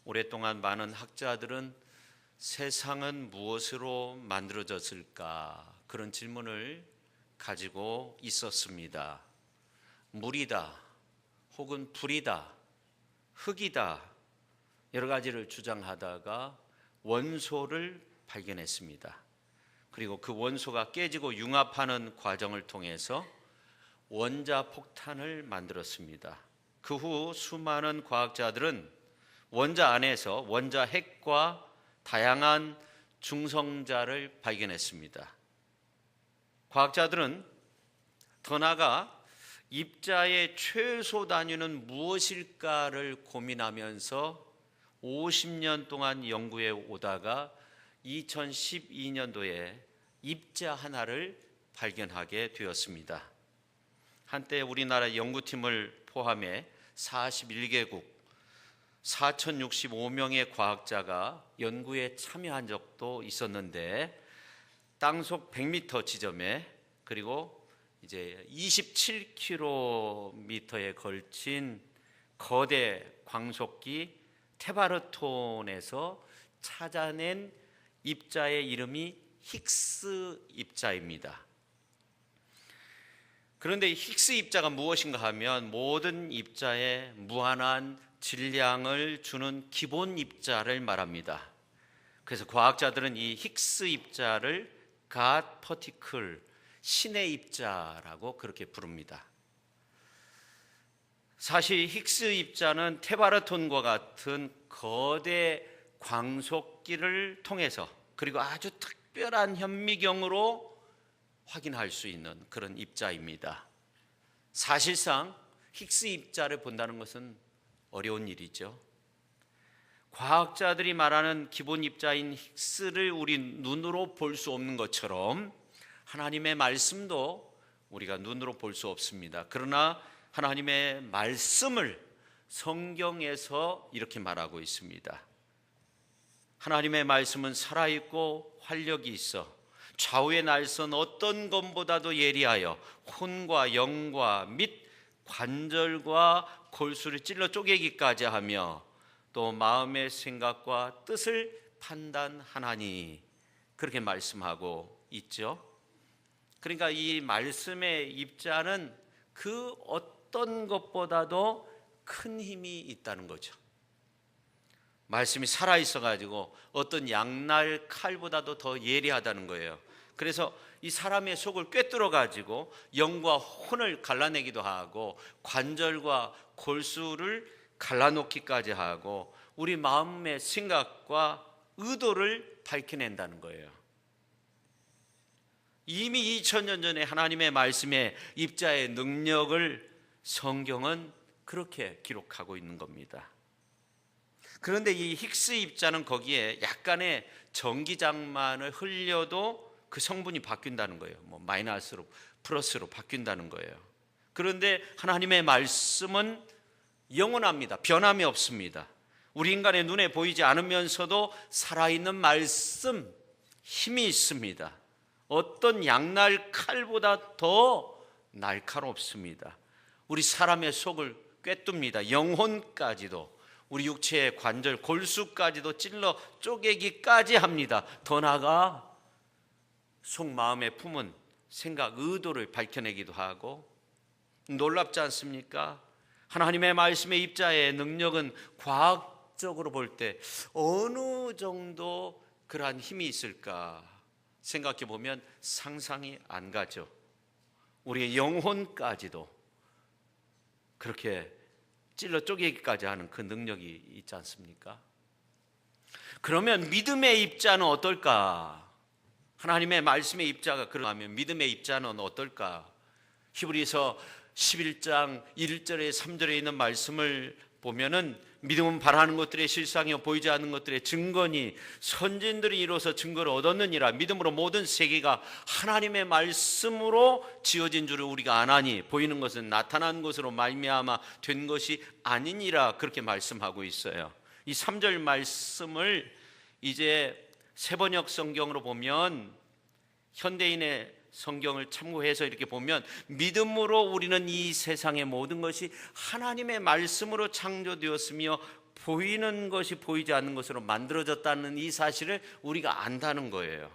오랫동안 많은 학자들은 세상은 무엇으로 만들어졌을까? 그런 질문을 가지고 있었습니다. 물이다, 혹은 불이다, 흙이다, 여러 가지를 주장하다가 원소를 발견했습니다. 그리고 그 원소가 깨지고 융합하는 과정을 통해서 원자폭탄을 만들었습니다. 그 후 수많은 과학자들은 원자 안에서 원자핵과 다양한 중성자를 발견했습니다. 과학자들은 더 나아가 입자의 최소 단위는 무엇일까를 고민하면서 50년 동안 연구해 오다가 2012년도에 입자 하나를 발견하게 되었습니다. 한때 우리나라 연구팀을 포함해 41개국 4,065명의 과학자가 연구에 참여한 적도 있었는데, 땅속 100m 지점에 그리고 이제 27km에 걸친 거대 광속기 테바르톤에서 찾아낸 입자의 이름이 힉스 입자입니다. 그런데 힉스 입자가 무엇인가 하면 모든 입자에 무한한 질량을 주는 기본 입자를 말합니다. 그래서 과학자들은 이 힉스 입자를 God particle, 신의 입자라고 그렇게 부릅니다. 사실 힉스 입자는 테바르톤과 같은 거대 광속기를 통해서 그리고 아주 특별한 현미경으로 확인할 수 있는 그런 입자입니다. 사실상 힉스 입자를 본다는 것은 어려운 일이죠. 과학자들이 말하는 기본 입자인 힉스를 우리 눈으로 볼 수 없는 것처럼 하나님의 말씀도 우리가 눈으로 볼 수 없습니다. 그러나 하나님의 말씀을 성경에서 이렇게 말하고 있습니다. 하나님의 말씀은 살아있고 활력이 있어 좌우의 날선 어떤 것보다도 예리하여 혼과 영과 및 관절과 골수를 찔러 쪼개기까지 하며 또 마음의 생각과 뜻을 판단하나니, 그렇게 말씀하고 있죠. 그러니까 이 말씀의 입자는 그 어떤 것보다도 큰 힘이 있다는 거죠. 말씀이 살아있어 가지고 어떤 양날 칼보다도 더 예리하다는 거예요. 그래서 이 사람의 속을 꿰뚫어 가지고 영과 혼을 갈라내기도 하고 관절과 골수를 갈라놓기까지 하고 우리 마음의 생각과 의도를 밝혀낸다는 거예요. 이미 2000년 전에 하나님의 말씀의 입자의 능력을 성경은 그렇게 기록하고 있는 겁니다. 그런데 이 힉스 입자는 거기에 약간의 전기장만을 흘려도 그 성분이 바뀐다는 거예요. 마이너스로 플러스로 바뀐다는 거예요. 그런데 하나님의 말씀은 영원합니다. 변함이 없습니다. 우리 인간의 눈에 보이지 않으면서도 살아있는 말씀, 힘이 있습니다. 어떤 양날 칼보다 더 날카롭습니다. 우리 사람의 속을 꿰뚫습니다. 영혼까지도, 우리 육체의 관절, 골수까지도 찔러 쪼개기까지 합니다. 더 나아가 속마음에 품은 생각, 의도를 밝혀내기도 하고, 놀랍지 않습니까? 하나님의 말씀의 입자의 능력은 과학적으로 볼 때 어느 정도 그러한 힘이 있을까 생각해 보면 상상이 안 가죠. 우리의 영혼까지도 그렇게 찔러 쪼개기까지 하는 그 능력이 있지 않습니까? 그러면 믿음의 입자는 어떨까? 하나님의 말씀의 입자가 그러면 믿음의 입자는 어떨까? 히브리서 11장 1절에 3절에 있는 말씀을 보면은 믿음은 바라는 것들의 실상이요 보이지 않는 것들의 증거니 선진들이 이로써 증거를 얻었느니라. 믿음으로 모든 세계가 하나님의 말씀으로 지어진 줄을 우리가 아나니 보이는 것은 나타난 것으로 말미암아 된 것이 아니니라. 그렇게 말씀하고 있어요. 이 3절 말씀을 이제 세번역 성경으로 보면, 현대인의 성경을 참고해서 이렇게 보면, 믿음으로 우리는 이 세상의 모든 것이 하나님의 말씀으로 창조되었으며 보이는 것이 보이지 않는 것으로 만들어졌다는 이 사실을 우리가 안다는 거예요.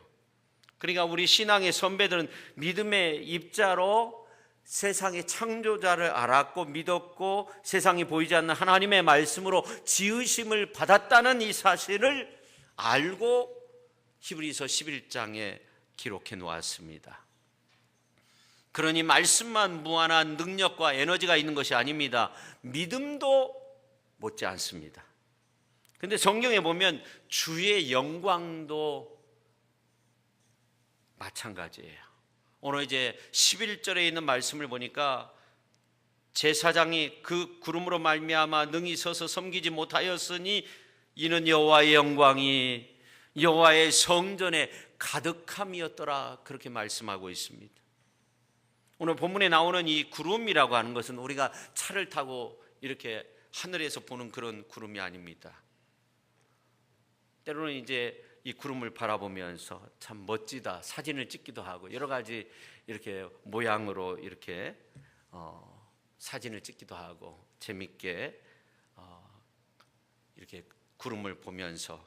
그러니까 우리 신앙의 선배들은 믿음의 입자로 세상의 창조자를 알았고 믿었고 세상이 보이지 않는 하나님의 말씀으로 지으심을 받았다는 이 사실을 알고 히브리서 11장에 기록해 놓았습니다. 그러니 말씀만 무한한 능력과 에너지가 있는 것이 아닙니다. 믿음도 못지 않습니다. 그런데 성경에 보면 주의 영광도 마찬가지예요. 오늘 이제 11절에 있는 말씀을 보니까 제사장이 그 구름으로 말미암아 능히 서서 섬기지 못하였으니 이는 여호와의 영광이 여호와의 성전에 가득함이었더라, 그렇게 말씀하고 있습니다. 오늘 본문에 나오는 이 구름이라고 하는 것은 우리가 차를 타고 이렇게 하늘에서 보는 그런 구름이 아닙니다. 때로는 이제 이 구름을 바라보면서 참 멋지다, 사진을 찍기도 하고 여러 가지 이렇게 모양으로 이렇게 사진을 찍기도 하고 재밌게 이렇게 구름을 보면서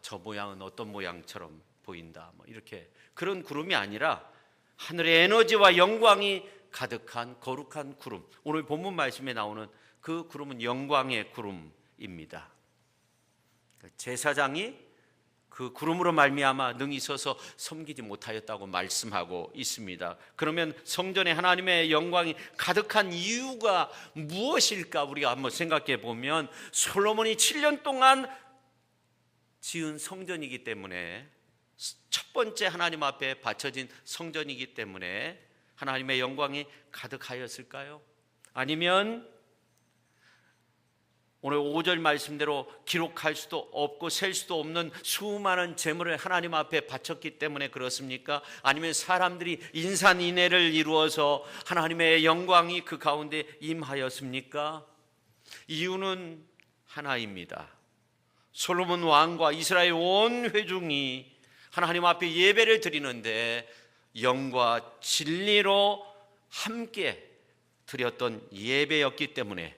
저 모양은 어떤 모양처럼 보인다, 뭐 이렇게 그런 구름이 아니라 하늘의 에너지와 영광이 가득한 거룩한 구름, 오늘 본문 말씀에 나오는 그 구름은 영광의 구름입니다. 제사장이 그 구름으로 말미암아 능히 서서 섬기지 못하였다고 말씀하고 있습니다. 그러면 성전에 하나님의 영광이 가득한 이유가 무엇일까 우리가 한번 생각해 보면 솔로몬이 7년 동안 지은 성전이기 때문에, 첫 번째 하나님 앞에 바쳐진 성전이기 때문에 하나님의 영광이 가득하였을까요? 아니면 오늘 5절 말씀대로 기록할 수도 없고 셀 수도 없는 수많은 재물을 하나님 앞에 바쳤기 때문에 그렇습니까? 아니면 사람들이 인산인해를 이루어서 하나님의 영광이 그 가운데 임하였습니까? 이유는 하나입니다. 솔로몬 왕과 이스라엘 온 회중이 하나님 앞에 예배를 드리는데 영과 진리로 함께 드렸던 예배였기 때문에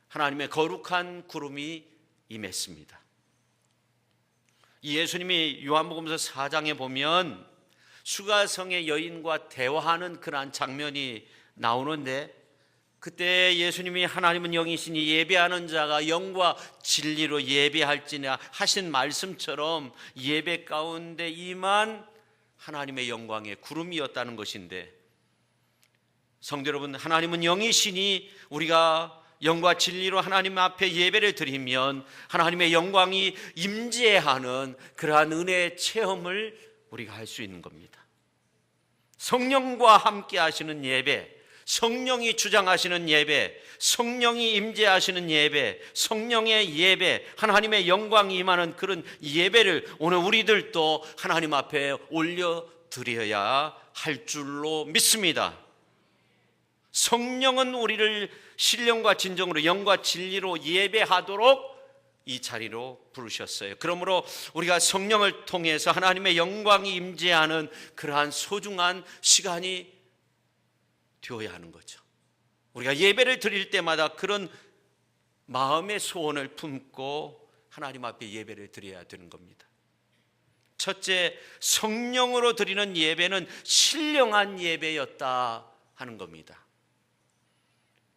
하나님의 거룩한 구름이 임했습니다. 예수님이 요한복음서 4장에 보면 수가성의 여인과 대화하는 그러한 장면이 나오는데, 그때 예수님이 하나님은 영이시니 예배하는 자가 영과 진리로 예배할지냐 하신 말씀처럼 예배 가운데 임한 하나님의 영광의 구름이었다는 것인데, 성도 여러분, 하나님은 영이시니 우리가 영과 진리로 하나님 앞에 예배를 드리면 하나님의 영광이 임재하는 그러한 은혜의 체험을 우리가 할 수 있는 겁니다. 성령과 함께 하시는 예배, 성령이 주장하시는 예배, 성령이 임재하시는 예배, 성령의 예배, 하나님의 영광이 임하는 그런 예배를 오늘 우리들도 하나님 앞에 올려드려야 할 줄로 믿습니다. 성령은 우리를 신령과 진정으로 영과 진리로 예배하도록 이 자리로 부르셨어요. 그러므로 우리가 성령을 통해서 하나님의 영광이 임재하는 그러한 소중한 시간이 되어야 하는 거죠. 우리가 예배를 드릴 때마다 그런 마음의 소원을 품고 하나님 앞에 예배를 드려야 되는 겁니다. 첫째, 성령으로 드리는 예배는 신령한 예배였다 하는 겁니다.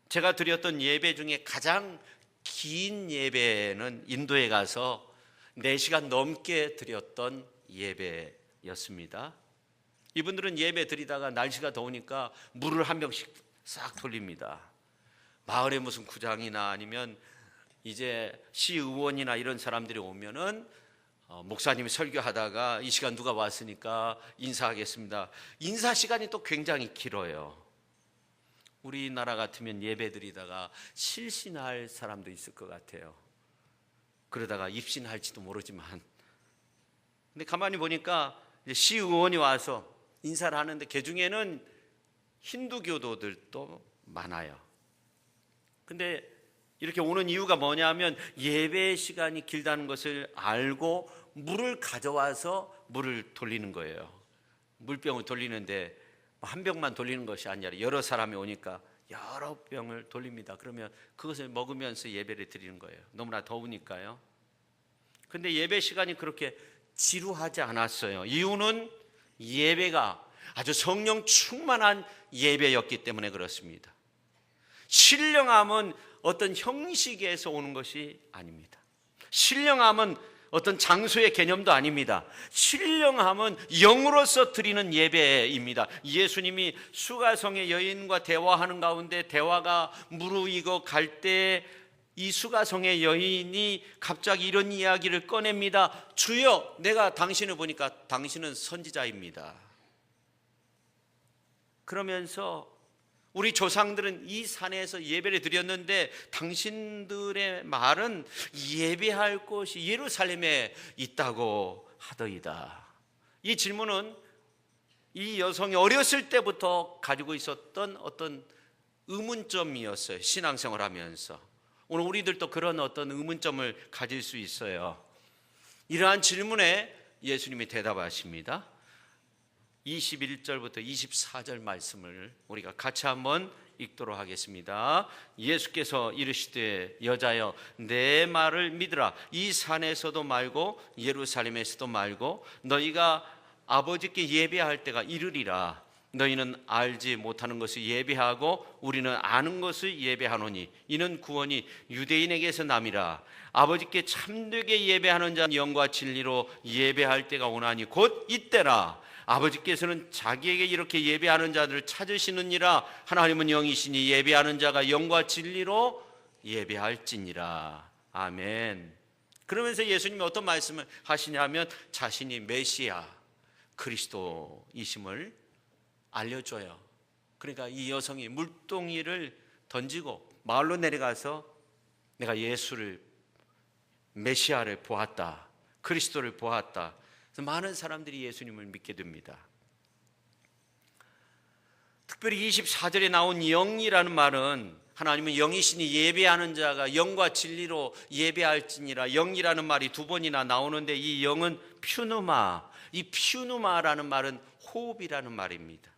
제가 드렸던 예배 중에 가장 긴 예배는 인도에 가서 4시간 넘게 드렸던 예배였습니다. 이분들은 예배 드리다가 날씨가 더우니까 물을 한 병씩 싹 돌립니다. 마을에 무슨 구장이나 아니면 이제 시의원이나 이런 사람들이 오면은 목사님이 설교하다가 이 시간 누가 왔으니까 인사하겠습니다. 인사 시간이 또 굉장히 길어요. 우리나라 같으면 예배 드리다가 실신할 사람도 있을 것 같아요. 그러다가 입신할지도 모르지만, 근데 가만히 보니까 이제 시의원이 와서 인사를 하는데 그 중에는 힌두교도들도 많아요. 근데 이렇게 오는 이유가 뭐냐면 예배 시간이 길다는 것을 알고 물을 가져와서 물을 돌리는 거예요. 물병을 돌리는데 한 병만 돌리는 것이 아니라 여러 사람이 오니까 여러 병을 돌립니다. 그러면 그것을 먹으면서 예배를 드리는 거예요. 너무나 더우니까요. 근데 예배 시간이 그렇게 지루하지 않았어요. 이유는 예배가 아주 성령 충만한 예배였기 때문에 그렇습니다. 신령함은 어떤 형식에서 오는 것이 아닙니다. 신령함은 어떤 장소의 개념도 아닙니다. 신령함은 영으로서 드리는 예배입니다. 예수님이 수가성의 여인과 대화하는 가운데 대화가 무르익어 갈 때 이 수가성의 여인이 갑자기 이런 이야기를 꺼냅니다. 주여, 내가 당신을 보니까 당신은 선지자입니다. 그러면서 우리 조상들은 이 산에서 예배를 드렸는데 당신들의 말은 예배할 곳이 예루살렘에 있다고 하더이다. 이 질문은 이 여성이 어렸을 때부터 가지고 있었던 어떤 의문점이었어요. 신앙생활 하면서. 오늘 우리들도 그런 어떤 의문점을 가질 수 있어요. 이러한 질문에 예수님이 대답하십니다. 21절부터 24절 말씀을 우리가 같이 한번 읽도록 하겠습니다. 예수께서 이르시되 여자여 내 말을 믿으라. 이 산에서도 말고 예루살렘에서도 말고 너희가 아버지께 예배할 때가 이르리라. 너희는 알지 못하는 것을 예배하고 우리는 아는 것을 예배하노니 이는 구원이 유대인에게서 남이라. 아버지께 참되게 예배하는 자는 영과 진리로 예배할 때가 오나니 곧 이때라. 아버지께서는 자기에게 이렇게 예배하는 자들을 찾으시느니라. 하나님은 영이시니 예배하는 자가 영과 진리로 예배할지니라. 아멘. 그러면서 예수님이 어떤 말씀을 하시냐면 자신이 메시아 그리스도이심을 알려줘요. 그러니까 이 여성이 물동이를 던지고 마을로 내려가서 내가 예수를 메시아를 보았다, 그리스도를 보았다. 그래서 많은 사람들이 예수님을 믿게 됩니다. 특별히 24절에 나온 영이라는 말은 하나님은 영이시니 예배하는 자가 영과 진리로 예배할지니라. 영이라는 말이 두 번이나 나오는데 이 영은 퓨누마, 이 퓨누마라는 말은 호흡이라는 말입니다.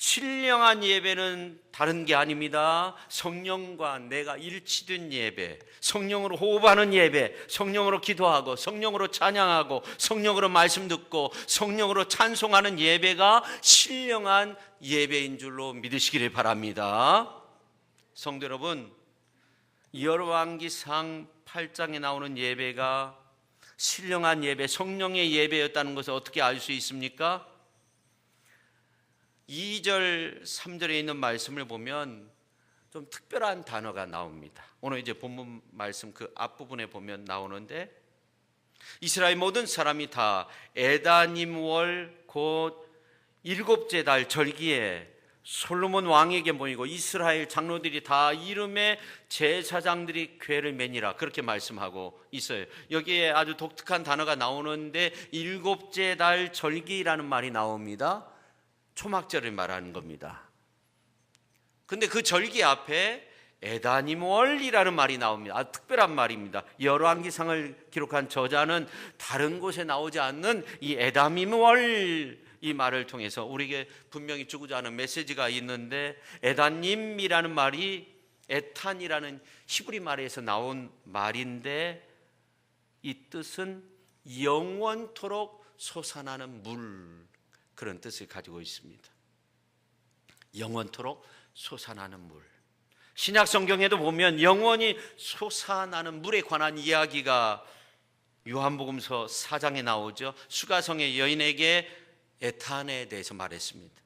신령한 예배는 다른 게 아닙니다. 성령과 내가 일치된 예배, 성령으로 호흡하는 예배, 성령으로 기도하고 성령으로 찬양하고 성령으로 말씀 듣고 성령으로 찬송하는 예배가 신령한 예배인 줄로 믿으시기를 바랍니다. 성도 여러분, 열왕기상 8장에 나오는 예배가 신령한 예배, 성령의 예배였다는 것을 어떻게 알 수 있습니까? 2절, 3절에 있는 말씀을 보면 좀 특별한 단어가 나옵니다. 오늘 이제 본문 말씀 그 앞부분에 보면 나오는데 이스라엘 모든 사람이 다 에다님월 곧 일곱째 달 절기에 솔로몬 왕에게 모이고 이스라엘 장로들이 다 이름에 제사장들이 궤를 매니라 그렇게 말씀하고 있어요. 여기에 아주 독특한 단어가 나오는데 일곱째 달 절기라는 말이 나옵니다. 초막절을 말하는 겁니다. 근데 그 절기 앞에 에다님월이라는 말이 나옵니다. 아주 특별한 말입니다. 열왕기상을 기록한 저자는 다른 곳에 나오지 않는 이 에다님월 이 말을 통해서 우리에게 분명히 주고자 하는 메시지가 있는데 에다님이라는 말이 에탄이라는 히브리 말에서 나온 말인데 이 뜻은 영원토록 솟아나는 물 그런 뜻을 가지고 있습니다. 영원토록 솟아나는 물. 신약 성경에도 보면 영원히 솟아나는 물에 관한 이야기가 요한복음서 4장에 나오죠. 수가성의 여인에게 에탄에 대해서 말했습니다.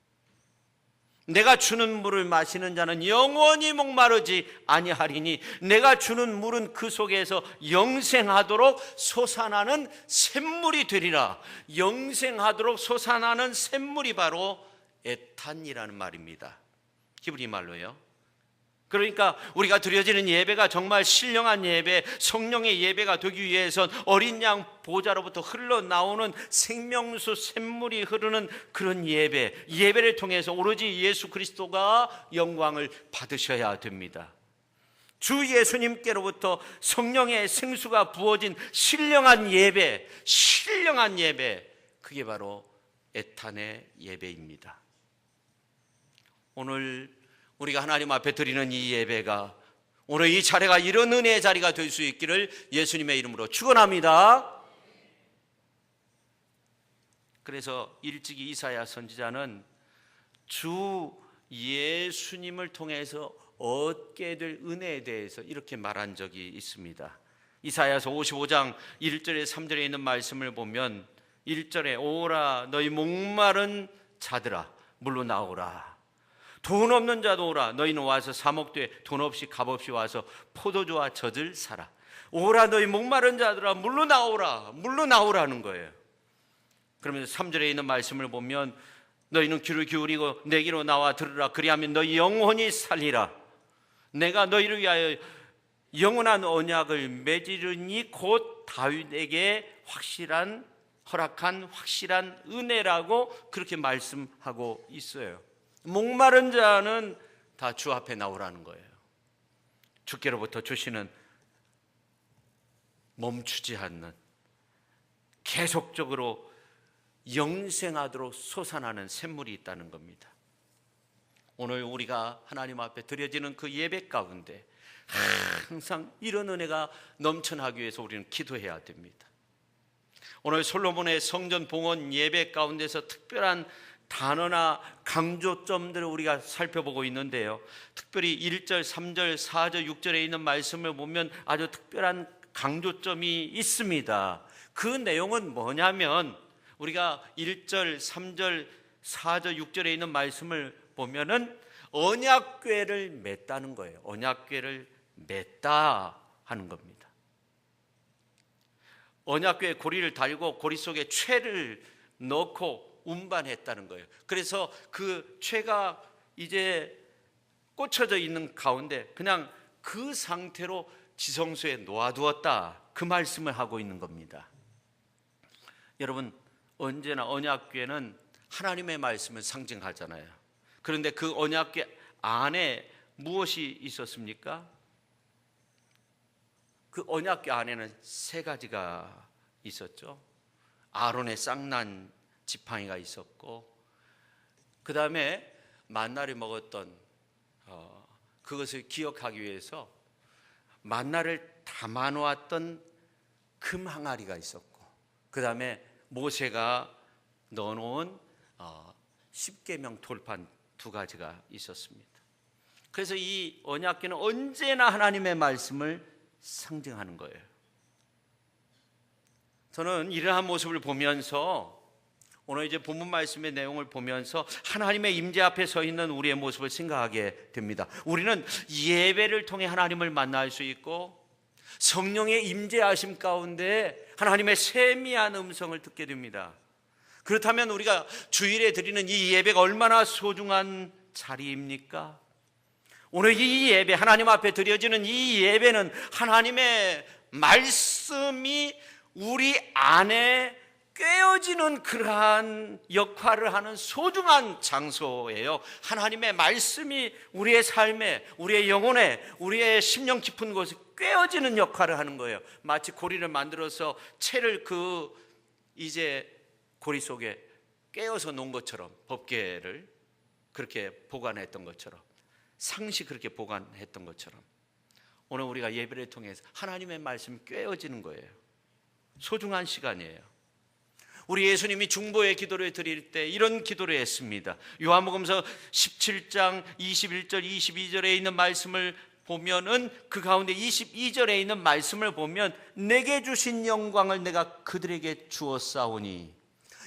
내가 주는 물을 마시는 자는 영원히 목마르지 아니하리니 내가 주는 물은 그 속에서 영생하도록 솟아나는 샘물이 되리라. 영생하도록 솟아나는 샘물이 바로 에탄이라는 말입니다. 히브리 말로요. 그러니까 우리가 드려지는 예배가 정말 신령한 예배, 성령의 예배가 되기 위해선 어린 양 보좌로부터 흘러나오는 생명수 샘물이 흐르는 그런 예배를 통해서 오로지 예수 그리스도가 영광을 받으셔야 됩니다. 주 예수님께로부터 성령의 생수가 부어진 신령한 예배, 그게 바로 에탄의 예배입니다. 오늘 우리가 하나님 앞에 드리는 이 예배가, 오늘 이 자리가 이런 은혜의 자리가 될 수 있기를 예수님의 이름으로 축원합니다. 그래서 일찍이 이사야 선지자는 주 예수님을 통해서 얻게 될 은혜에 대해서 이렇게 말한 적이 있습니다. 이사야서 55장 1절에 3절에 있는 말씀을 보면 1절에 오라 너희 목마른 자들아 물로 나오라, 돈 없는 자도 오라, 너희는 와서 사 먹되 돈 없이 값 없이 와서 포도주와 젖을 사라. 오라 너희 목마른 자들아 물로 나오라, 물로 나오라는 거예요. 그러면서 3절에 있는 말씀을 보면 너희는 귀를 기울이고 내게로 나와 들으라, 그리하면 너희 영혼이 살리라. 내가 너희를 위하여 영원한 언약을 맺으리니 곧 다윗에게 허락한 확실한 은혜라고 그렇게 말씀하고 있어요. 목마른 자는 다 주 앞에 나오라는 거예요. 주께로부터 주시는 멈추지 않는, 계속적으로 영생하도록 솟아나는 샘물이 있다는 겁니다. 오늘 우리가 하나님 앞에 드려지는 그 예배 가운데 항상 이런 은혜가 넘쳐나기 위해서 우리는 기도해야 됩니다. 오늘 솔로몬의 성전 봉헌 예배 가운데서 특별한 단어나 강조점들을 우리가 살펴보고 있는데요, 특별히 1절, 3절, 4절, 6절에 있는 말씀을 보면 아주 특별한 강조점이 있습니다. 그 내용은 뭐냐면 우리가 1절, 3절, 4절, 6절에 있는 말씀을 보면은 언약궤를 맸다는 거예요. 언약궤를 맸다 하는 겁니다. 언약궤에 고리를 달고 고리 속에 채를 넣고 운반했다는 거예요. 그래서 그 채가 이제 꽂혀져 있는 가운데 그냥 그 상태로 지성소에 놓아두었다, 그 말씀을 하고 있는 겁니다. 여러분, 언제나 언약궤는 하나님의 말씀을 상징하잖아요. 그런데 그 언약궤 안에 무엇이 있었습니까? 그 언약궤 안에는 세 가지가 있었죠. 아론의 쌍난 지팡이가 있었고, 그 다음에 만나를 먹었던 그것을 기억하기 위해서 만나를 담아놓았던 금 항아리가 있었고, 그 다음에 모세가 넣어놓은 십계명 돌판 두 가지가 있었습니다. 그래서 이 언약궤는 언제나 하나님의 말씀을 상징하는 거예요. 저는 이러한 모습을 보면서, 오늘 이제 본문 말씀의 내용을 보면서 하나님의 임재 앞에 서 있는 우리의 모습을 생각하게 됩니다. 우리는 예배를 통해 하나님을 만날 수 있고 성령의 임재하심 가운데 하나님의 세미한 음성을 듣게 됩니다. 그렇다면 우리가 주일에 드리는 이 예배가 얼마나 소중한 자리입니까? 오늘 이 예배, 하나님 앞에 드려지는 이 예배는 하나님의 말씀이 우리 안에 꿰어지는 그러한 역할을 하는 소중한 장소예요. 하나님의 말씀이 우리의 삶에, 우리의 영혼에, 우리의 심령 깊은 곳에 꿰어지는 역할을 하는 거예요. 마치 고리를 만들어서 채를 그 이제 고리 속에 꿰어서 놓은 것처럼, 법궤를 그렇게 보관했던 것처럼, 상시 그렇게 보관했던 것처럼, 오늘 우리가 예배를 통해서 하나님의 말씀이 꿰어지는 거예요. 소중한 시간이에요. 우리 예수님이 중보의 기도를 드릴 때 이런 기도를 했습니다. 요한복음서 17장 21절 22절에 있는 말씀을 보면은 그 가운데 22절에 있는 말씀을 보면 내게 주신 영광을 내가 그들에게 주었사오니,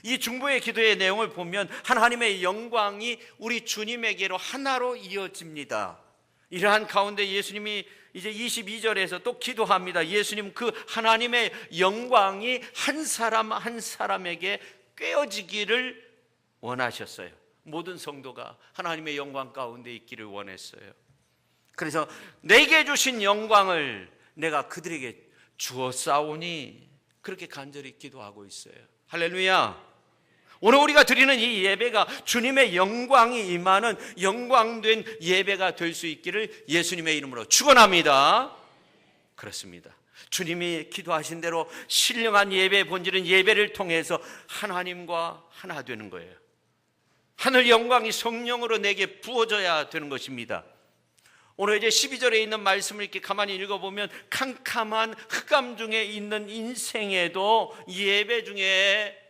이 중보의 기도의 내용을 보면 하나님의 영광이 우리 주님에게로 하나로 이어집니다. 이러한 가운데 예수님이 이제 22절에서 또 기도합니다. 예수님 그 하나님의 영광이 한 사람 한 사람에게 꿰어지기를 원하셨어요. 모든 성도가 하나님의 영광 가운데 있기를 원했어요. 그래서 내게 주신 영광을 내가 그들에게 주었사오니, 그렇게 간절히 기도하고 있어요. 할렐루야. 오늘 우리가 드리는 이 예배가 주님의 영광이 임하는 영광된 예배가 될 수 있기를 예수님의 이름으로 축원합니다. 그렇습니다. 주님이 기도하신 대로 신령한 예배의 본질은 예배를 통해서 하나님과 하나 되는 거예요. 하늘 영광이 성령으로 내게 부어져야 되는 것입니다. 오늘 이제 12절에 있는 말씀을 이렇게 가만히 읽어보면 캄캄한 흑암 중에 있는 인생에도 예배 중에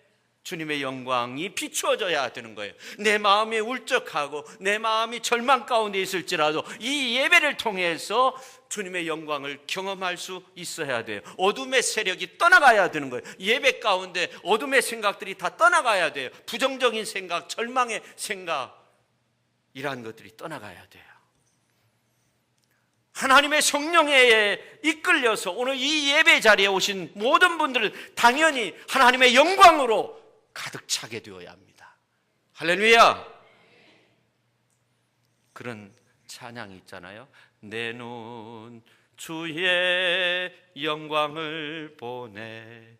주님의 영광이 비추어져야 되는 거예요. 내 마음이 울적하고 내 마음이 절망 가운데 있을지라도 이 예배를 통해서 주님의 영광을 경험할 수 있어야 돼요. 어둠의 세력이 떠나가야 되는 거예요. 예배 가운데 어둠의 생각들이 다 떠나가야 돼요. 부정적인 생각, 절망의 생각, 이러한 것들이 떠나가야 돼요. 하나님의 성령에 이끌려서 오늘 이 예배 자리에 오신 모든 분들은 당연히 하나님의 영광으로 가득 차게 되어야 합니다. 할렐루야. 그런 찬양이 있잖아요. 내 눈 주의 영광을 보네,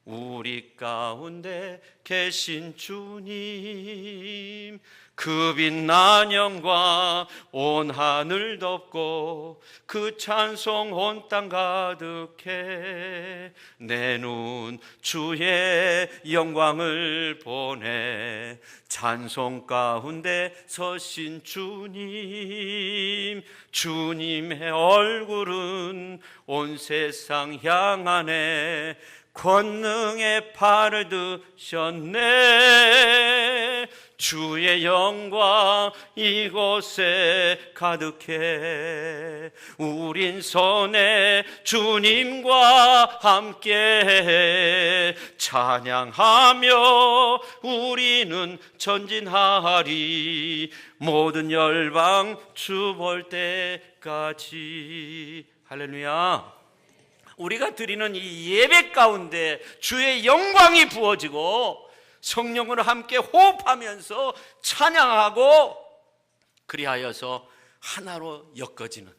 우리 가운데 계신 주님, 그 빛난 영광 온 하늘 덮고 그 찬송 온 땅 가득해. 내 눈 주의 영광을 보네, 찬송 가운데 서신 주님, 주님의 얼굴은 온 세상 향하네, 권능의 팔을 드셨네. 주의 영광 이곳에 가득해. 우린 선에 주님과 함께 찬양하며 우리는 전진하리, 모든 열방 주 볼 때까지. 할렐루야. 우리가 드리는 이 예배 가운데 주의 영광이 부어지고 성령으로 함께 호흡하면서 찬양하고, 그리하여서 하나로 엮어지는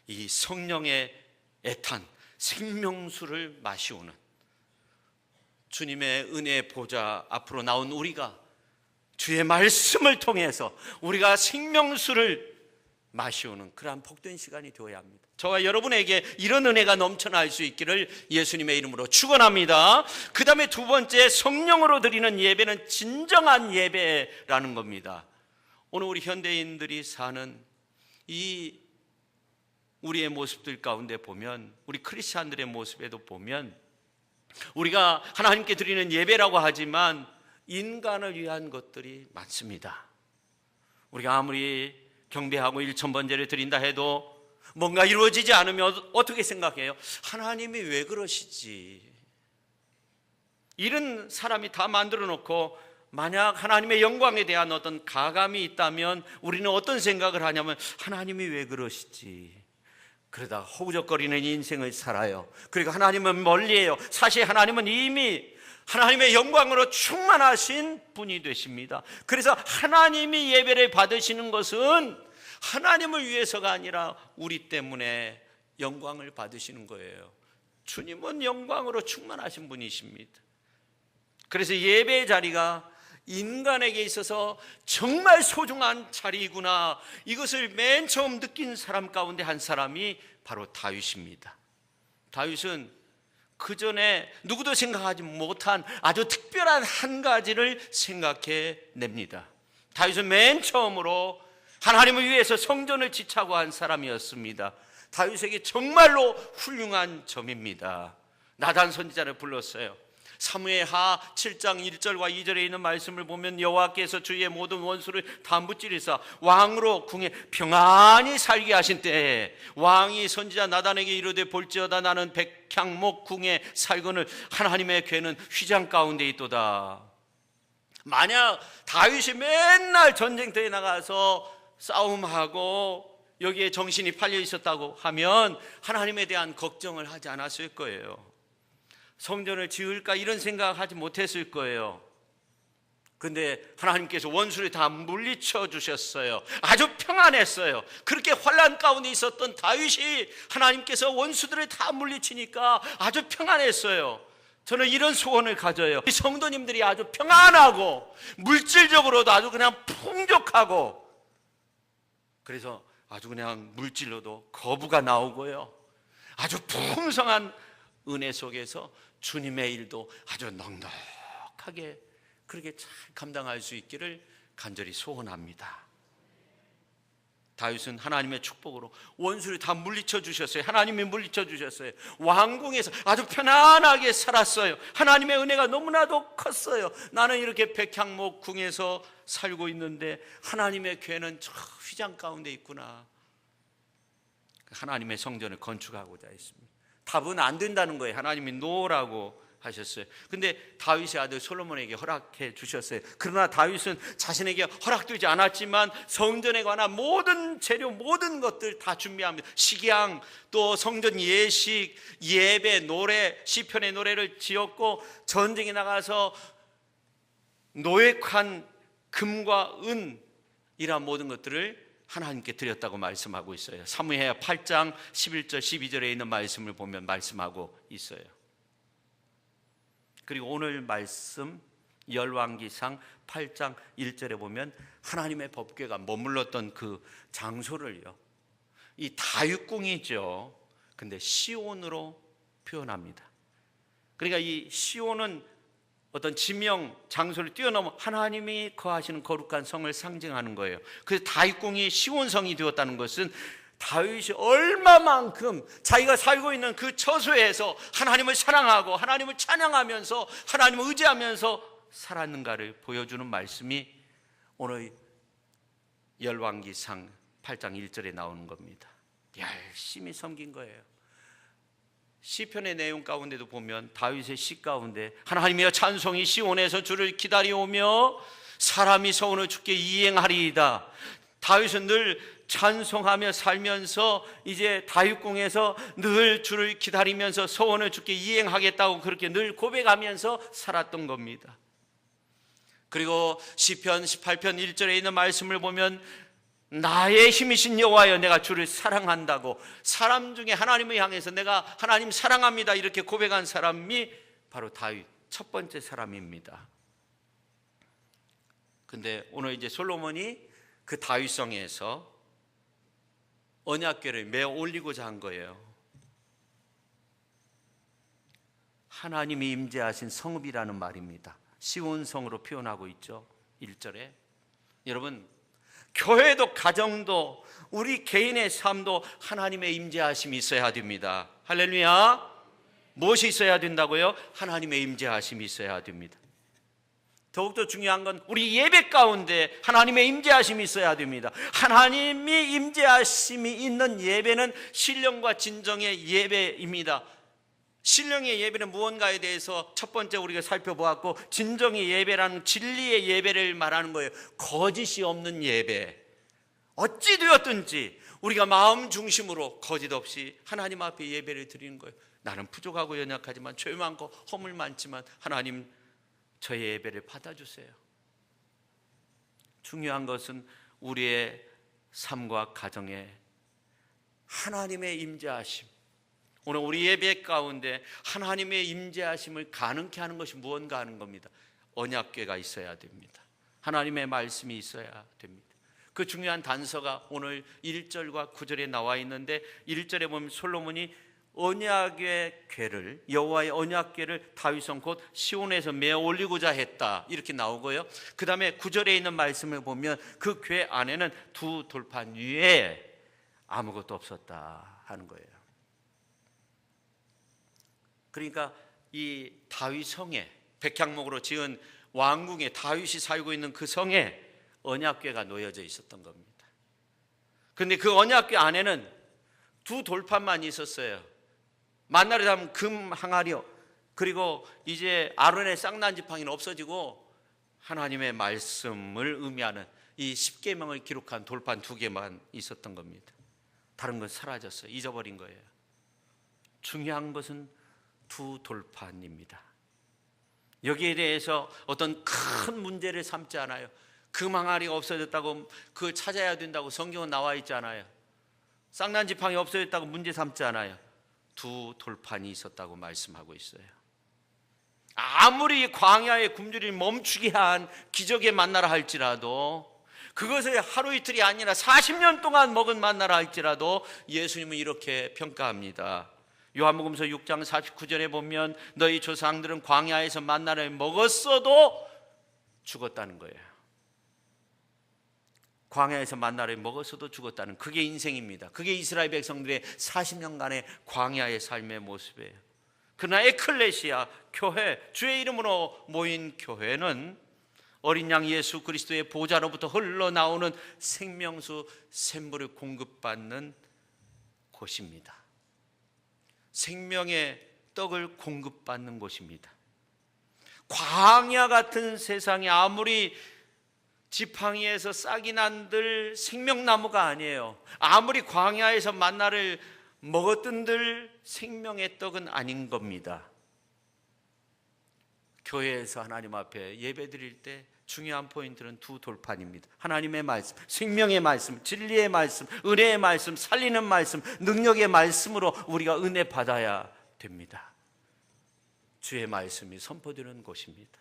이 성령의 애탄 생명수를 마시오는 주님의 은혜의 보좌 앞으로 나온 우리가 주의 말씀을 통해서 우리가 생명수를 마시오는 그러한 복된 시간이 되어야 합니다. 저와 여러분에게 이런 은혜가 넘쳐날 수 있기를 예수님의 이름으로 축원합니다. 그 다음에 두 번째, 성령으로 드리는 예배는 진정한 예배라는 겁니다. 오늘 우리 현대인들이 사는 이 우리의 모습들 가운데 보면, 우리 크리스찬들의 모습에도 보면, 우리가 하나님께 드리는 예배라고 하지만 인간을 위한 것들이 많습니다. 우리가 아무리 경배하고 일천번제를 드린다 해도 뭔가 이루어지지 않으면 어떻게 생각해요? 하나님이 왜 그러시지? 이런 사람이 다 만들어 놓고, 만약 하나님의 영광에 대한 어떤 가감이 있다면 우리는 어떤 생각을 하냐면, 하나님이 왜 그러시지? 그러다 허우적거리는 인생을 살아요. 그리고 하나님은 멀리해요. 사실 하나님은 이미 하나님의 영광으로 충만하신 분이 되십니다. 그래서 하나님이 예배를 받으시는 것은 하나님을 위해서가 아니라 우리 때문에 영광을 받으시는 거예요. 주님은 영광으로 충만하신 분이십니다. 그래서 예배의 자리가 인간에게 있어서 정말 소중한 자리이구나, 이것을 맨 처음 느낀 사람 가운데 한 사람이 바로 다윗입니다. 다윗은 그 전에 누구도 생각하지 못한 아주 특별한 한 가지를 생각해 냅니다. 다윗은 맨 처음으로 하나님을 위해서 성전을 지차고 한 사람이었습니다. 다윗에게 정말로 훌륭한 점입니다. 나단 선지자를 불렀어요. 사무엘하 7장 1절과 2절에 있는 말씀을 보면, 여호와께서 주의 모든 원수를 다 무찌르사 왕으로 궁에 평안히 살게 하신 때에 왕이 선지자 나단에게 이르되, 볼지어다 나는 백향목 궁에 살거늘 하나님의 궤는 휘장 가운데 있도다. 만약 다윗이 맨날 전쟁터에 나가서 싸움하고 여기에 정신이 팔려 있었다고 하면 하나님에 대한 걱정을 하지 않았을 거예요. 성전을 지을까 이런 생각하지 못했을 거예요. 근데 하나님께서 원수를 다 물리쳐 주셨어요. 아주 평안했어요. 그렇게 환난 가운데 있었던 다윗이 하나님께서 원수들을 다 물리치니까 아주 평안했어요. 저는 이런 소원을 가져요. 이 성도님들이 아주 평안하고 물질적으로도 아주 그냥 풍족하고, 그래서 아주 그냥 물질로도 거부가 나오고요, 아주 풍성한 은혜 속에서 주님의 일도 아주 넉넉하게 그렇게 잘 감당할 수 있기를 간절히 소원합니다. 다윗은 하나님의 축복으로 원수를 다 물리쳐 주셨어요. 하나님이 물리쳐 주셨어요. 왕궁에서 아주 편안하게 살았어요. 하나님의 은혜가 너무나도 컸어요. 나는 이렇게 백향목 궁에서 살고 있는데 하나님의 궤는 저 휘장 가운데 있구나. 하나님의 성전을 건축하고자 했습니다. 답은 안 된다는 거예요. 하나님이 노라고 하셨어요. 근데 다윗의 아들 솔로몬에게 허락해 주셨어요. 그러나 다윗은 자신에게 허락되지 않았지만 성전에 관한 모든 재료, 모든 것들 다 준비합니다. 식양, 또 성전 예식, 예배, 노래, 시편의 노래를 지었고 전쟁에 나가서 노획한 금과 은 이런 모든 것들을 하나님께 드렸다고 말씀하고 있어요. 사무엘하 8장 11절 12절에 있는 말씀을 보면 말씀하고 있어요. 그리고 오늘 말씀 열왕기상 8장 1절에 보면 하나님의 법궤가 머물렀던 그 장소를요, 이 다윗궁이죠. 근데 시온으로 표현합니다. 그러니까 이 시온은 어떤 지명 장소를 뛰어넘어 하나님이 거하시는 거룩한 성을 상징하는 거예요. 그래서 다윗궁이 시온성이 되었다는 것은 다윗이 얼마만큼 자기가 살고 있는 그 처소에서 하나님을 사랑하고 하나님을 찬양하면서 하나님을 의지하면서 살았는가를 보여주는 말씀이 오늘 열왕기상 8장 1절에 나오는 겁니다. 열심히 섬긴 거예요. 시편의 내용 가운데도 보면 다윗의 시 가운데 하나님이여 찬송이 시온에서 주를 기다려오며 사람이 서원을 주께 이행하리이다. 다윗은 늘 찬송하며 살면서 이제 다윗궁에서 늘 주를 기다리면서 소원을 주께 이행하겠다고 그렇게 늘 고백하면서 살았던 겁니다. 그리고 시편 18편 1절에 있는 말씀을 보면 나의 힘이신 여호와여 내가 주를 사랑한다고, 사람 중에 하나님을 향해서 내가 하나님 사랑합니다 이렇게 고백한 사람이 바로 다윗 첫 번째 사람입니다. 근데 오늘 이제 솔로몬이 그 다윗성에서 언약궤를 메어 올리고자 한 거예요. 하나님이 임재하신 성읍이라는 말입니다. 시온성으로 표현하고 있죠. 1절에. 여러분, 교회도 가정도 우리 개인의 삶도 하나님의 임재하심이 있어야 됩니다. 할렐루야. 무엇이 있어야 된다고요? 하나님의 임재하심이 있어야 됩니다. 더욱더 중요한 건 우리 예배 가운데 하나님의 임재하심이 있어야 됩니다. 하나님이 임재하심이 있는 예배는 신령과 진정의 예배입니다. 신령의 예배는 무언가에 대해서 첫 번째 우리가 살펴보았고, 진정의 예배라는 진리의 예배를 말하는 거예요. 거짓이 없는 예배. 어찌 되었든지 우리가 마음 중심으로 거짓 없이 하나님 앞에 예배를 드리는 거예요. 나는 부족하고 연약하지만 죄 많고 허물 많지만 하나님 저의 예배를 받아주세요. 중요한 것은 우리의 삶과 가정에 하나님의 임재하심, 오늘 우리 예배 가운데 하나님의 임재하심을 가능케 하는 것이 무언가 하는 겁니다. 언약궤가 있어야 됩니다. 하나님의 말씀이 있어야 됩니다. 그 중요한 단서가 오늘 1절과 9절에 나와 있는데, 1절에 보면 솔로몬이 언약의 궤를, 여호와의 언약궤를 다윗성 곧 시온에서 메어 올리고자 했다 이렇게 나오고요. 그 다음에 9절에 있는 말씀을 보면 그 궤 안에는 두 돌판 위에 아무것도 없었다 하는 거예요. 그러니까 이 다윗 성에, 백향목으로 지은 왕궁에 다윗이 살고 있는 그 성에 언약궤가 놓여져 있었던 겁니다. 그런데 그 언약궤 안에는 두 돌판만 있었어요. 만나를 담은 금 항아리요, 그리고 이제 아론의 쌍난 지팡이는 없어지고 하나님의 말씀을 의미하는 이 10계명을 기록한 돌판 두 개만 있었던 겁니다. 다른 건 사라졌어요. 잊어버린 거예요. 중요한 것은 두 돌판입니다. 여기에 대해서 어떤 큰 문제를 삼지 않아요. 금 항아리가 없어졌다고 그걸 찾아야 된다고 성경은 나와 있지 않아요. 쌍난 지팡이 없어졌다고 문제 삼지 않아요. 두 돌판이 있었다고 말씀하고 있어요. 아무리 광야의 굶주림을 멈추게 한 기적의 만나라 할지라도, 그것을 하루 이틀이 아니라 40년 동안 먹은 만나라 할지라도 예수님은 이렇게 평가합니다. 요한복음서 6장 49절에 보면 너희 조상들은 광야에서 만나를 먹었어도 죽었다는 거예요. 광야에서 만나를 먹어서도 죽었다는, 그게 인생입니다. 그게 이스라엘 백성들의 40년간의 광야의 삶의 모습이에요. 그러나 에클레시아, 교회, 주의 이름으로 모인 교회는 어린 양 예수 그리스도의 보좌로부터 흘러나오는 생명수 샘물을 공급받는 곳입니다. 생명의 떡을 공급받는 곳입니다. 광야 같은 세상에 아무리 지팡이에서 싹이 난들 생명나무가 아니에요. 아무리 광야에서 만나를 먹었던들 생명의 떡은 아닌 겁니다. 교회에서 하나님 앞에 예배 드릴 때 중요한 포인트는 두 돌판입니다. 하나님의 말씀, 생명의 말씀, 진리의 말씀, 은혜의 말씀, 살리는 말씀, 능력의 말씀으로 우리가 은혜 받아야 됩니다. 주의 말씀이 선포되는 곳입니다.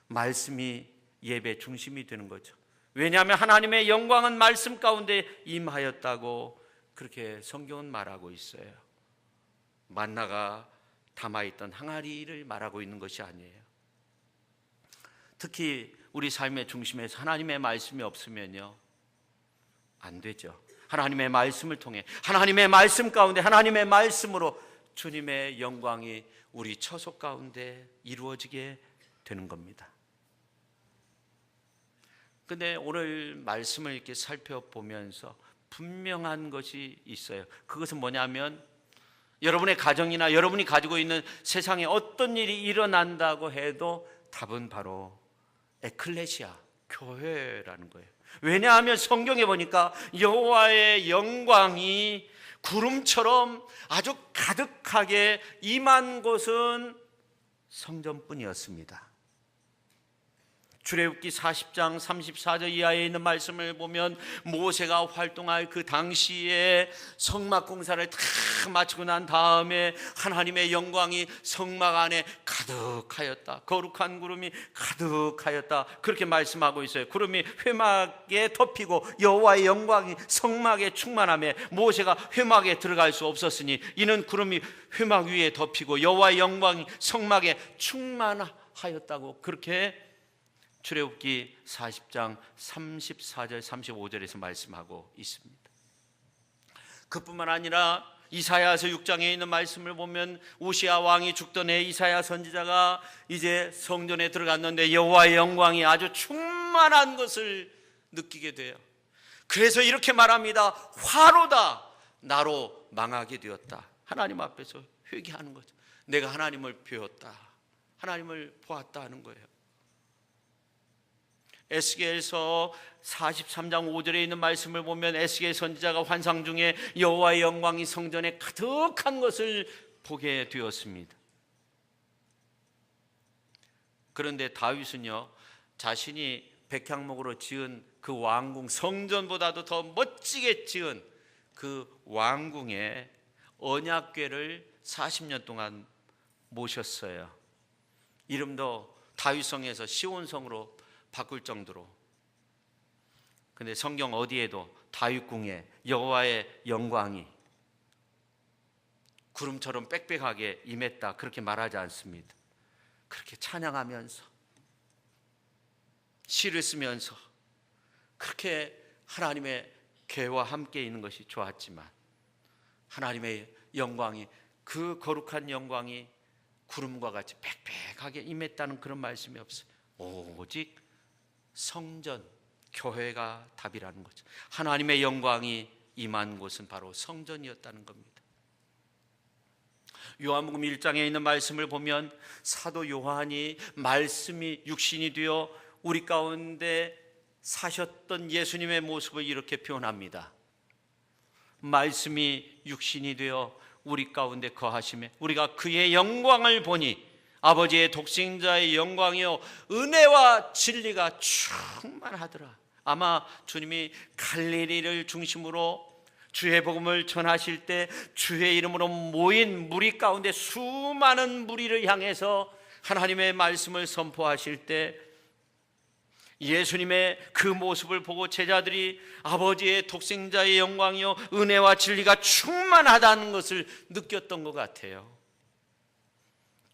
말씀이 예배 중심이 되는 거죠. 왜냐하면 하나님의 영광은 말씀 가운데 임하였다고 그렇게 성경은 말하고 있어요. 만나가 담아있던 항아리를 말하고 있는 것이 아니에요. 특히 우리 삶의 중심에서 하나님의 말씀이 없으면요, 안 되죠. 하나님의 말씀을 통해, 하나님의 말씀 가운데, 하나님의 말씀으로 주님의 영광이 우리 처소 가운데 이루어지게 되는 겁니다. 근데 오늘 말씀을 이렇게 살펴보면서 분명한 것이 있어요. 그것은 뭐냐면, 여러분의 가정이나 여러분이 가지고 있는 세상에 어떤 일이 일어난다고 해도 답은 바로 에클레시아, 교회라는 거예요. 왜냐하면 성경에 보니까 여호와의 영광이 구름처럼 아주 가득하게 임한 곳은 성전뿐이었습니다. 출애굽기 40장 34절 이하에 있는 말씀을 보면 모세가 활동할 그 당시에 성막 공사를 다 마치고 난 다음에 하나님의 영광이 성막 안에 가득하였다. 거룩한 구름이 가득하였다. 그렇게 말씀하고 있어요. 구름이 회막에 덮이고 여호와의 영광이 성막에 충만하며 모세가 회막에 들어갈 수 없었으니 이는 구름이 회막 위에 덮이고 여호와의 영광이 성막에 충만하였다고 그렇게 출애굽기 40장 34절 35절에서 말씀하고 있습니다. 그뿐만 아니라 이사야서 6장에 있는 말씀을 보면 우시아 왕이 죽던 해 이사야 선지자가 이제 성전에 들어갔는데 여호와의 영광이 아주 충만한 것을 느끼게 돼요. 그래서 이렇게 말합니다. 화로다, 나로 망하게 되었다. 하나님 앞에서 회개하는 거죠. 내가 하나님을 배웠다, 하나님을 보았다 하는 거예요. 에스겔서 43장 5절에 있는 말씀을 보면 에스겔 선지자가 환상 중에 여호와의 영광이 성전에 가득한 것을 보게 되었습니다. 그런데 다윗은요, 자신이 백향목으로 지은 그 왕궁, 성전보다도 더 멋지게 지은 그 왕궁에 언약궤를 40년 동안 모셨어요. 이름도 다윗성에서 시온성으로 바꿀 정도로. 근데 성경 어디에도 다윗궁에 여호와의 영광이 구름처럼 빽빽하게 임했다 그렇게 말하지 않습니다. 그렇게 찬양하면서 시를 쓰면서 그렇게 하나님의 궤와 함께 있는 것이 좋았지만 하나님의 영광이, 그 거룩한 영광이 구름과 같이 빽빽하게 임했다는 그런 말씀이 없어요. 오직 성전, 교회가 답이라는 거죠. 하나님의 영광이 임한 곳은 바로 성전이었다는 겁니다. 요한복음 1장에 있는 말씀을 보면 사도 요한이 말씀이 육신이 되어 우리 가운데 사셨던 예수님의 모습을 이렇게 표현합니다. 말씀이 육신이 되어 우리 가운데 거하시며 우리가 그의 영광을 보니 아버지의 독생자의 영광이요 은혜와 진리가 충만하더라. 아마 주님이 갈릴리를 중심으로 주의 복음을 전하실 때 주의 이름으로 모인 무리 가운데 수많은 무리를 향해서 하나님의 말씀을 선포하실 때 예수님의 그 모습을 보고 제자들이 아버지의 독생자의 영광이요 은혜와 진리가 충만하다는 것을 느꼈던 것 같아요.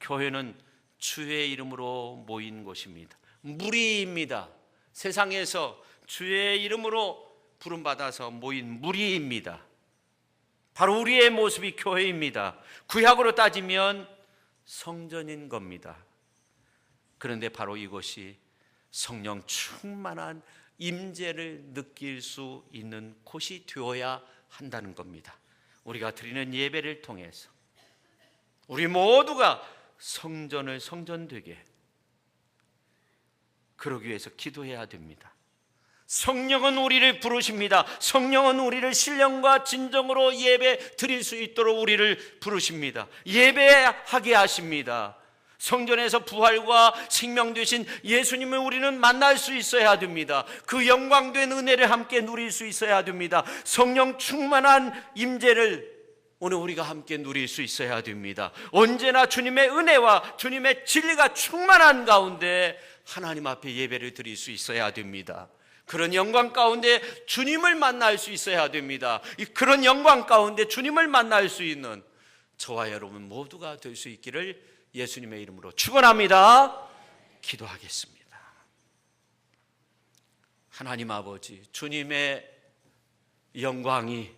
교회는 주의 이름으로 모인 곳입니다. 무리입니다. 세상에서 주의 이름으로 부름받아서 모인 무리입니다. 바로 우리의 모습이 교회입니다. 구약으로 따지면 성전인 겁니다. 그런데 바로 이것이 성령 충만한 임재를 느낄 수 있는 곳이 되어야 한다는 겁니다. 우리가 드리는 예배를 통해서 우리 모두가 성전을 성전되게, 그러기 위해서 기도해야 됩니다. 성령은 우리를 부르십니다. 성령은 우리를 신령과 진정으로 예배 드릴 수 있도록 우리를 부르십니다. 예배하게 하십니다. 성전에서 부활과 생명 되신 예수님을 우리는 만날 수 있어야 됩니다. 그 영광된 은혜를 함께 누릴 수 있어야 됩니다. 성령 충만한 임재를 오늘 우리가 함께 누릴 수 있어야 됩니다. 언제나 주님의 은혜와 주님의 진리가 충만한 가운데 하나님 앞에 예배를 드릴 수 있어야 됩니다. 그런 영광 가운데 주님을 만날 수 있어야 됩니다. 그런 영광 가운데 주님을 만날 수 있는 저와 여러분 모두가 될 수 있기를 예수님의 이름으로 축원합니다. 기도하겠습니다. 하나님 아버지, 주님의 영광이,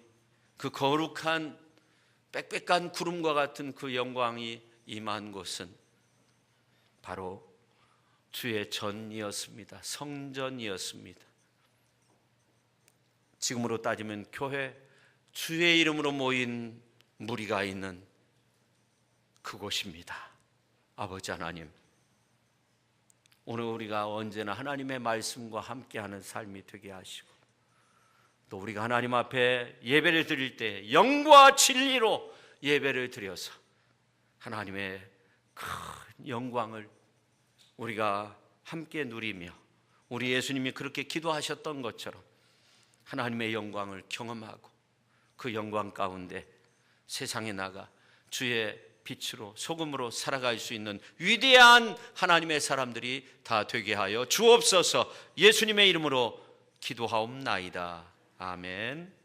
그 거룩한 빽빽한 구름과 같은 그 영광이 임한 곳은 바로 주의 전이었습니다. 성전이었습니다. 지금으로 따지면 교회, 주의 이름으로 모인 무리가 있는 그곳입니다. 아버지 하나님, 오늘 우리가 언제나 하나님의 말씀과 함께하는 삶이 되게 하시고, 또 우리가 하나님 앞에 예배를 드릴 때 영과 진리로 예배를 드려서 하나님의 큰 영광을 우리가 함께 누리며, 우리 예수님이 그렇게 기도하셨던 것처럼 하나님의 영광을 경험하고 그 영광 가운데 세상에 나가 주의 빛으로 소금으로 살아갈 수 있는 위대한 하나님의 사람들이 다 되게 하여 주옵소서. 예수님의 이름으로 기도하옵나이다. 아멘.